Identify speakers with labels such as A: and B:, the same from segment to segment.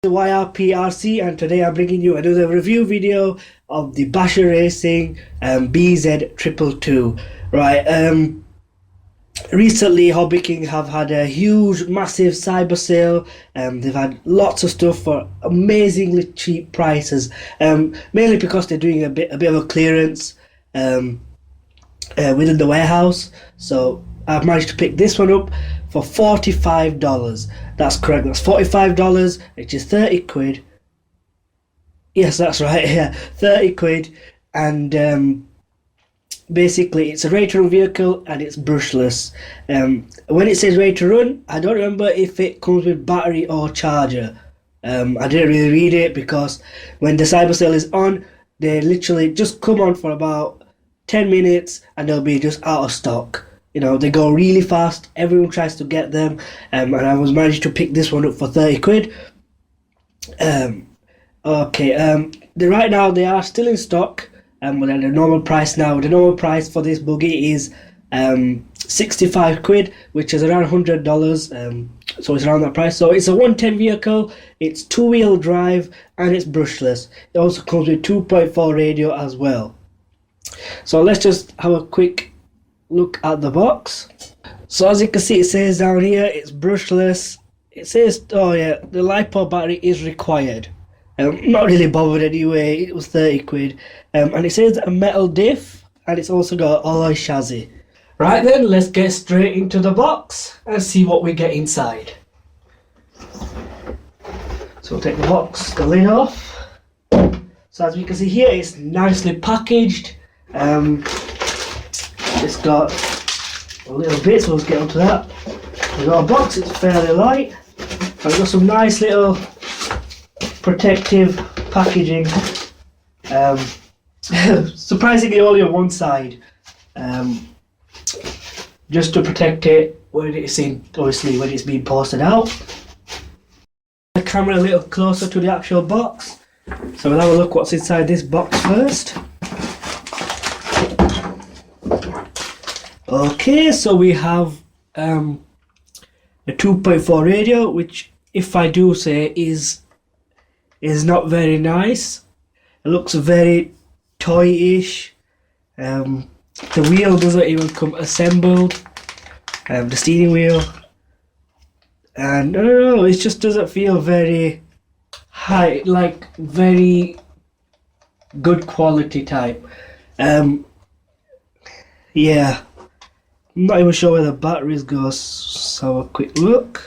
A: YRPRC, and today I'm bringing you another review video of the Basher Racing BZ-222. Right, recently Hobby King have had a huge massive cyber sale. They've had lots of stuff for amazingly cheap prices, mainly because they're doing a bit of a clearance within the warehouse. So I've managed to pick this one up for $45. That's correct, that's $45, which is 30 quid. Yes, that's right, yeah, 30 quid. And basically it's a ready to run vehicle and it's brushless. When it says ready to run, I don't remember if it comes with battery or charger. I didn't really read it because when the cyber sale is on, they literally just come on for about 10 minutes and they'll be just out of stock. You know, they go really fast, everyone tries to get them, and I was managed to pick this one up for 30 quid. Right now they are still in stock, but at the normal price now. The normal price for this buggy is 65 quid, which is around $100, so it's around that price. So it's a 110 vehicle, it's two-wheel drive, and it's brushless. It also comes with 2.4 radio as well. So let's just have a quick look at the box. So as you can see, it says down here it's brushless. It says, oh yeah, the LiPo battery is required. Not really bothered anyway, it was 30 quid. And it says a metal diff, and it's also got alloy chassis. Right then, let's get straight into the box and see what we get inside. So we'll take the lid off. So as we can see here, it's nicely packaged. It's got a little bit, so let's get onto that. We've got a box, it's fairly light. I've got some nice little protective packaging. Surprisingly only on one side. Just to protect it when it's in, obviously when it's being posted out. The camera a little closer to the actual box. So we'll have a look what's inside this box first. Okay, so we have a 2.4 radio, which, if I do say, is not very nice. It looks very toy-ish. The wheel doesn't even come assembled. The steering wheel, and I don't know, it just doesn't feel very high, like very good quality type. Yeah. I'm not even sure where the batteries go, so have a quick look.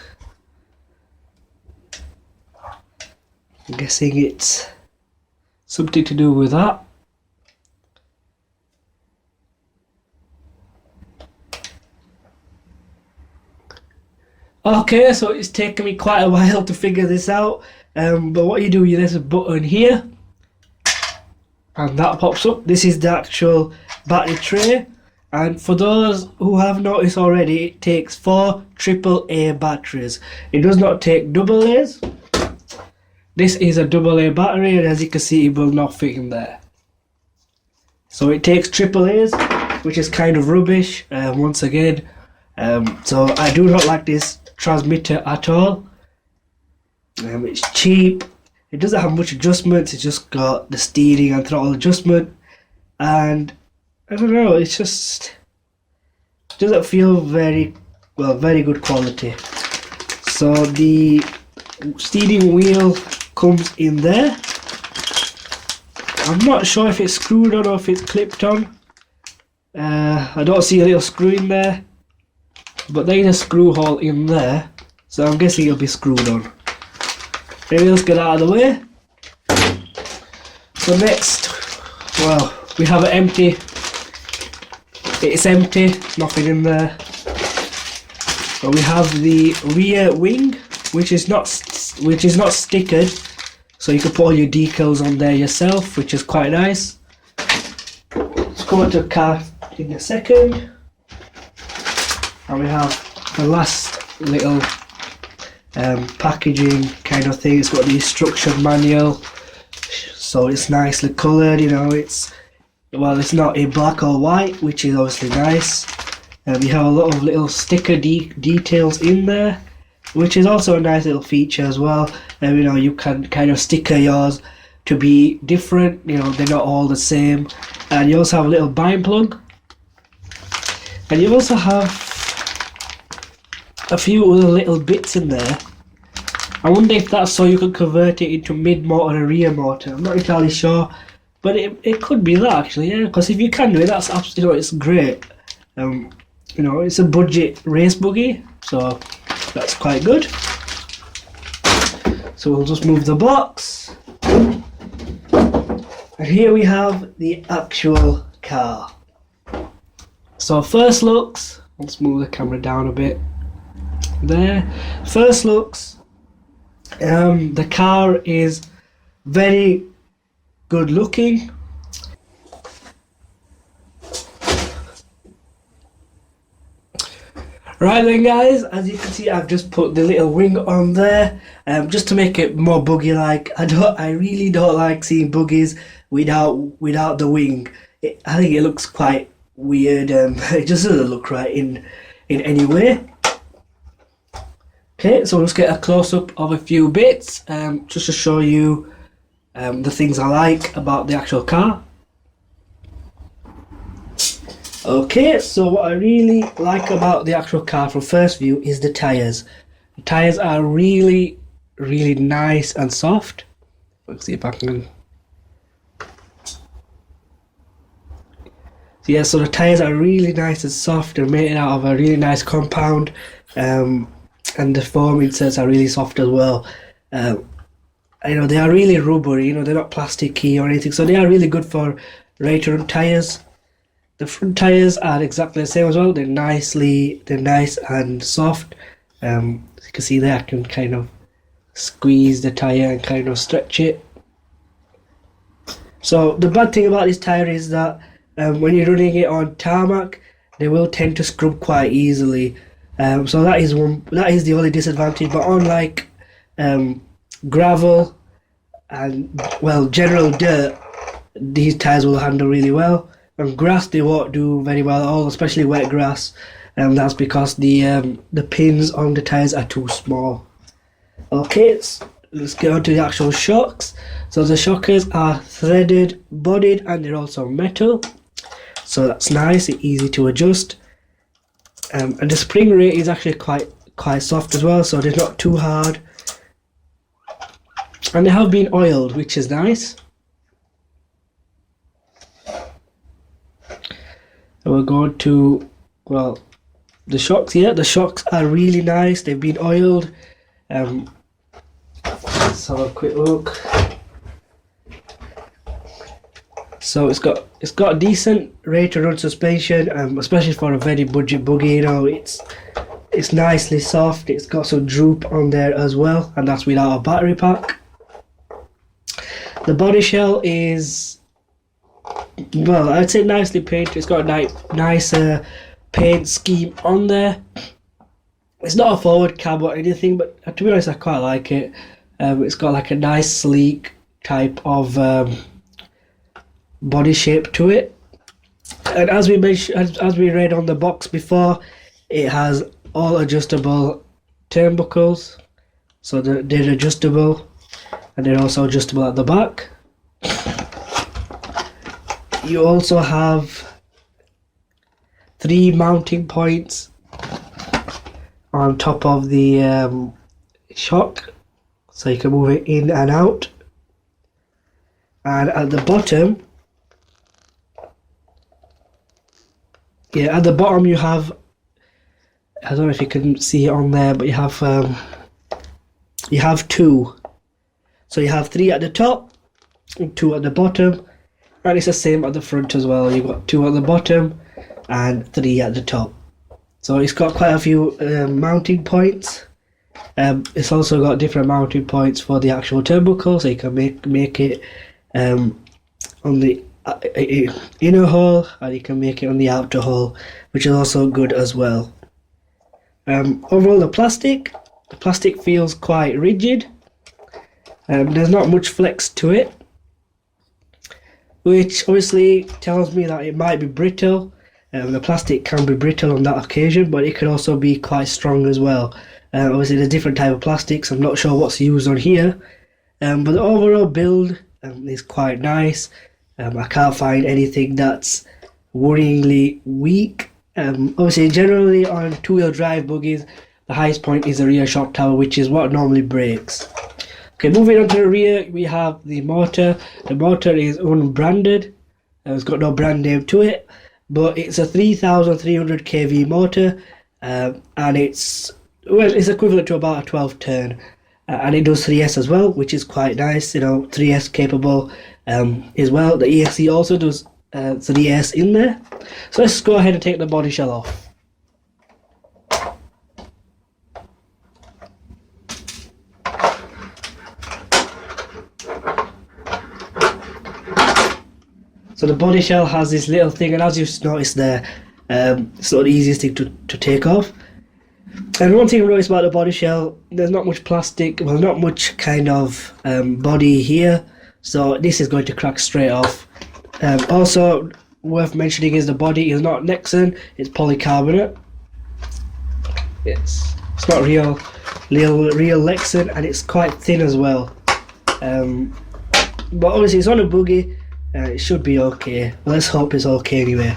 A: I'm guessing it's something to do with that. Okay, so it's taken me quite a while to figure this out, but what you do, there's a button here, and that pops up. This is the actual battery tray. And for those who have noticed already, it takes 4 AAA batteries. It does not take AA's. This is a AA battery, and as you can see, it will not fit in there. So it takes AA's, which is kind of rubbish, once again. So I do not like this transmitter at all. It's cheap. It doesn't have much adjustments. It's just got the steering and throttle adjustment, and I don't know, it just doesn't feel very good quality. So the steering wheel comes in there. I'm not sure if it's screwed on or if it's clipped on. I don't see a little screw in there, but there is a screw hole in there, so I'm guessing it'll be screwed on. Maybe let's get out of the way. So next, well, we have an empty. It's empty, nothing in there. But we have the rear wing, which is not stickered, so you can put all your decals on there yourself, which is quite nice. Let's come into the car in a second, and we have the last little packaging kind of thing. It's got the instruction manual, so it's nicely coloured. You know, it's not in black or white, which is obviously nice. You have a lot of little sticker details in there. which is also a nice little feature as well. You know, you can kind of sticker yours to be different, you know, they're not all the same. And you also have a little bind plug, and you also have a few other little bits in there. I wonder if that's so you can convert it into mid motor and rear motor. I'm not entirely sure, but it could be that actually, yeah, because if you can do it, that's absolutely, you know, it's great. You know, it's a budget race buggy, so that's quite good. So we'll just move the box, and here we have the actual car. So first looks, let's move the camera down a bit there. First looks, the car is very good looking. Right then guys, as you can see, I've just put the little wing on there, just to make it more buggy like. I really don't like seeing buggies without the wing. I think it looks quite weird, it just doesn't look right in any way. Okay, so let's get a close-up of a few bits, just to show you the things I like about the actual car. Okay, so what I really like about the actual car from first view is the tyres. The tyres are really nice and soft. Let's see if I can... So yeah, so the tyres are really nice and soft and made out of a really nice compound, and the foam inserts are really soft as well. You know, they are really rubbery, you know, they're not plasticky or anything, so they are really good for ready-to-run tyres. The front tyres are exactly the same as well. They're nice and soft. As you can see there, I can kind of squeeze the tyre and kind of stretch it. So the bad thing about this tyre is that when you're running it on tarmac, they will tend to scrub quite easily. So that is the only disadvantage. But on like gravel and, well, general dirt, these tyres will handle really well. On grass they won't do very well at all, especially wet grass, and that's because the pins on the tyres are too small. Okay, let's get on to the actual shocks. So the shockers are threaded bodied and they're also metal, so that's nice and easy to adjust. And the spring rate is actually quite soft as well, so they're not too hard, and they have been oiled, which is nice. And we're going to, well, the shocks. Yeah, the shocks are really nice. They've been oiled. Let's have a quick look. So it's got a decent ready-to-run suspension, especially for a very budget buggy. You know, it's nicely soft. It's got some droop on there as well, and that's without a battery pack. The body shell is, well, I'd say nicely painted. It's got a nice paint scheme on there. It's not a forward cab or anything, but to be honest, I quite like it. It's got like a nice sleek type of body shape to it. And as we mentioned, as we read on the box before, it has all adjustable turnbuckles, so they're adjustable, and they're also adjustable at the back. You also have 3 mounting points on top of the shock, so you can move it in and out. And at the bottom, yeah, at the bottom you have, I don't know if you can see it on there, but you have 2. So you have 3 at the top and 2 at the bottom. And it's the same at the front as well. You've got 2 at the bottom and 3 at the top. So it's got quite a few mounting points. It's also got different mounting points for the actual turnbuckle, so you can make it on the inner hull, and you can make it on the outer hull, which is also good as well. Overall, the plastic feels quite rigid. There's not much flex to it, which obviously tells me that it might be brittle. The plastic can be brittle on that occasion, but it can also be quite strong as well. Obviously there's different type of plastics, I'm not sure what's used on here, but the overall build is quite nice. I can't find anything that's worryingly weak. Obviously generally on 2-wheel drive buggies, the highest point is the rear shock tower, which is what normally breaks. Okay, moving on to the rear, we have the motor. The motor is unbranded. It's got no brand name to it, but it's a 3,300 kV motor, and it's equivalent to about a 12 turn, and it does 3S as well, which is quite nice. 3S capable as well. The ESC also does 3S in there. So let's go ahead and take the body shell off. So the body shell has this little thing, and as you've noticed there, it's not the easiest thing to take off. And one thing I've noticed about the body shell, there's not much plastic, well, not much kind of body here, so this is going to crack straight off. Also worth mentioning is the body is not Nexon, it's polycarbonate. It's not real Nexon, and it's quite thin as well. But obviously it's on a buggy. It should be okay. Let's hope it's okay anyway.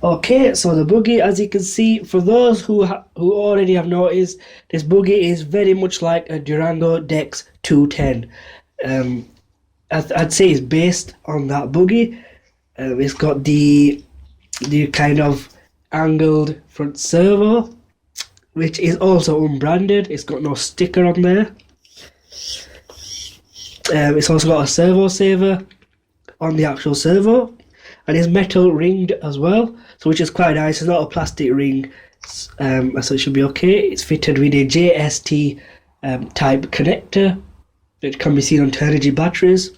A: Okay, so the buggy, as you can see, for those who already have noticed, this buggy is very much like a Durango Dex 210. I'd say it's based on that buggy. It's got the kind of angled front servo, which is also unbranded. It's got no sticker on there. It's also got a servo saver on the actual servo, and it's metal ringed as well, so which is quite nice. It's not a plastic ring, so it should be okay. It's fitted with a JST type connector, which can be seen on Turnigy batteries.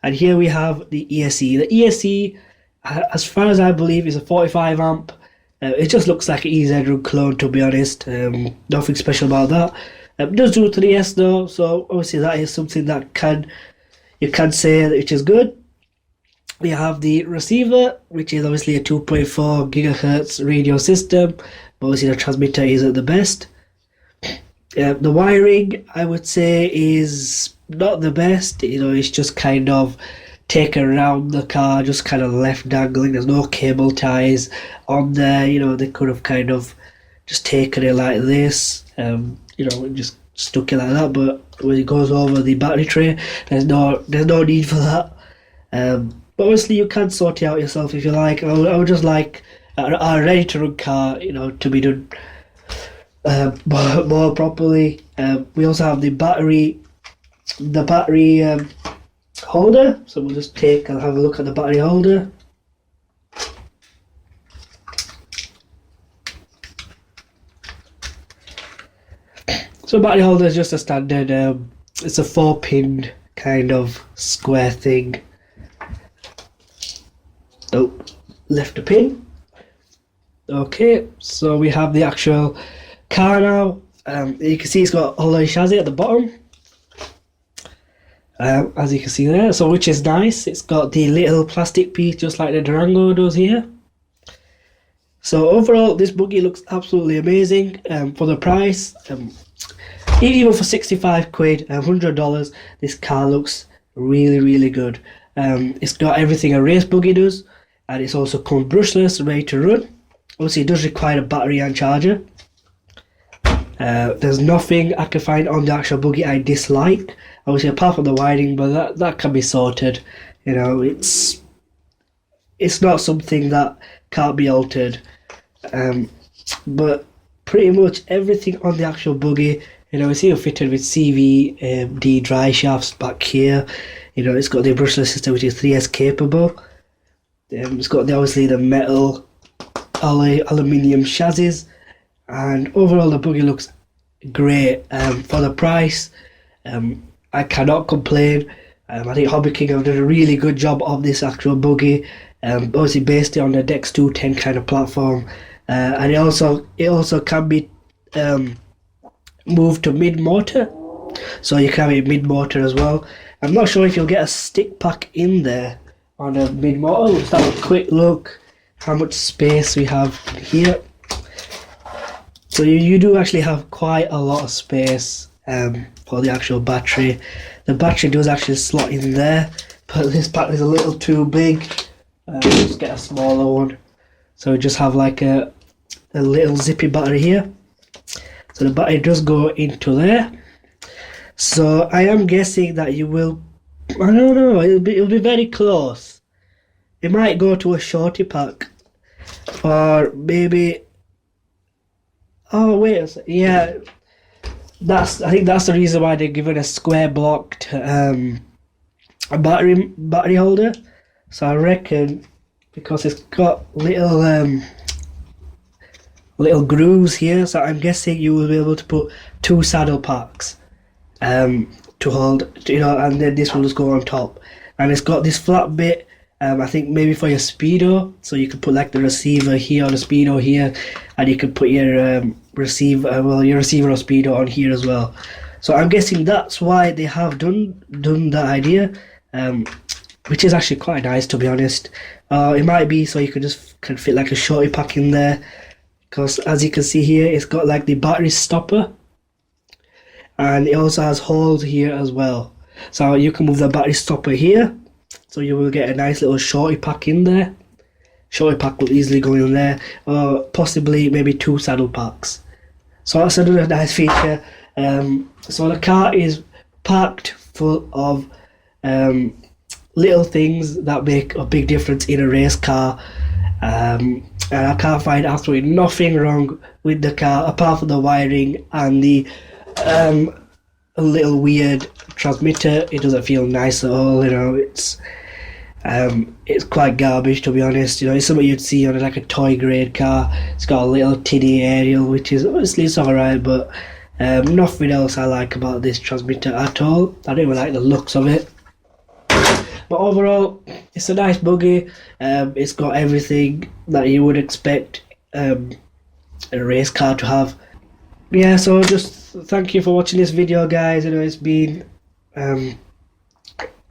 A: And here we have the ESC. The ESC, as far as I believe, is a 45 amp. It just looks like an EZ clone, to be honest. Nothing special about that. It does do 3S though, so obviously that is something that you can say which is good. We have the receiver, which is obviously a 2.4 gigahertz radio system, but obviously the transmitter isn't the best. The wiring, I would say, is not the best. It's just kind of taken around the car, just kind of left dangling. There's no cable ties on there. They could have kind of just taken it like this. Just stuck it like that, but when it goes over the battery tray, there's no need for that. But obviously you can sort it out yourself if you like. I would just like a ready-to-run car, to be done more properly. We also have the battery holder, so we'll just have a look at the battery holder. So battery holder is just a standard, it's a 4-pin kind of square thing. Oh, left a pin. Okay, so we have the actual car now. You can see it's got alloy chassis at the bottom, as you can see there, so which is nice. It's got the little plastic piece just like the Durango does here. So overall this buggy looks absolutely amazing for the price. Even for 65 quid, $100, this car looks really good. It's got everything a race buggy does, and it's also come brushless, ready to run. Obviously it does require a battery and charger. There's nothing I can find on the actual buggy I dislike, obviously apart from the wiring, but that can be sorted. It's not something that can't be altered. But pretty much everything on the actual buggy, it's here fitted with CVD dry shafts back here. It's got the brushless system, which is 3S capable. It's got obviously the metal aluminium chassis, and overall the buggy looks great. For the price, I cannot complain. I think Hobby King have done a really good job of this actual buggy. Obviously based it on the Dex 210 kind of platform, and it also can be moved to mid motor, so you can have it mid motor as well. I'm not sure if you'll get a stick pack in there on a mid motor. Let's have a quick look how much space we have here. So you do actually have quite a lot of space for the actual battery. The battery does actually slot in there, but this battery is a little too big. Just get a smaller one. So we just have like a little zippy battery here. So the battery does go into there. So I am guessing that you will, I don't know, it'll be very close. It might go to a shorty pack, or maybe, oh wait a second, yeah, I think that's the reason why they're given a square blocked a battery holder. So I reckon because it's got little grooves here, so I'm guessing you will be able to put 2 saddle packs to hold, you know, and then this will just go on top. And it's got this flat bit, I think maybe for your speedo, so you could put like the receiver here or the speedo here, and you could put your receiver or speedo on here as well. So I'm guessing that's why they have done that idea, which is actually quite nice, to be honest. It might be so you can fit like a shorty pack in there, because as you can see here, it's got like the battery stopper, and it also has holes here as well. So you can move the battery stopper here, so you will get a nice little shorty pack in there. Shorty pack will easily go in there, or possibly maybe 2 saddle packs. So that's another nice feature. So the car is packed full of little things that make a big difference in a race car. And I can't find absolutely nothing wrong with the car apart from the wiring and the a little weird transmitter. It doesn't feel nice at all, you know. It's quite garbage, to be honest. You know, it's something you'd see on like a toy grade car. It's got a little tinny aerial, which is honestly it's alright, but nothing else I like about this transmitter at all. I don't even like the looks of it. But overall, it's a nice buggy. It's got everything that you would expect a race car to have. Yeah, so just thank you for watching this video, guys. You know, it's been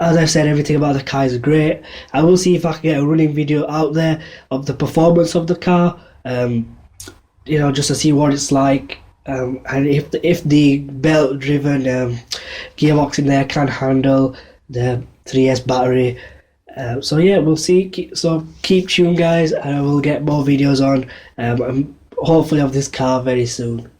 A: as I said, everything about the car is great. I will see if I can get a running video out there of the performance of the car, you know, just to see what it's like, and if the belt driven gearbox in there can handle the 3S battery. So yeah, we'll see. So keep tuned, guys, and I will get more videos on hopefully of this car very soon.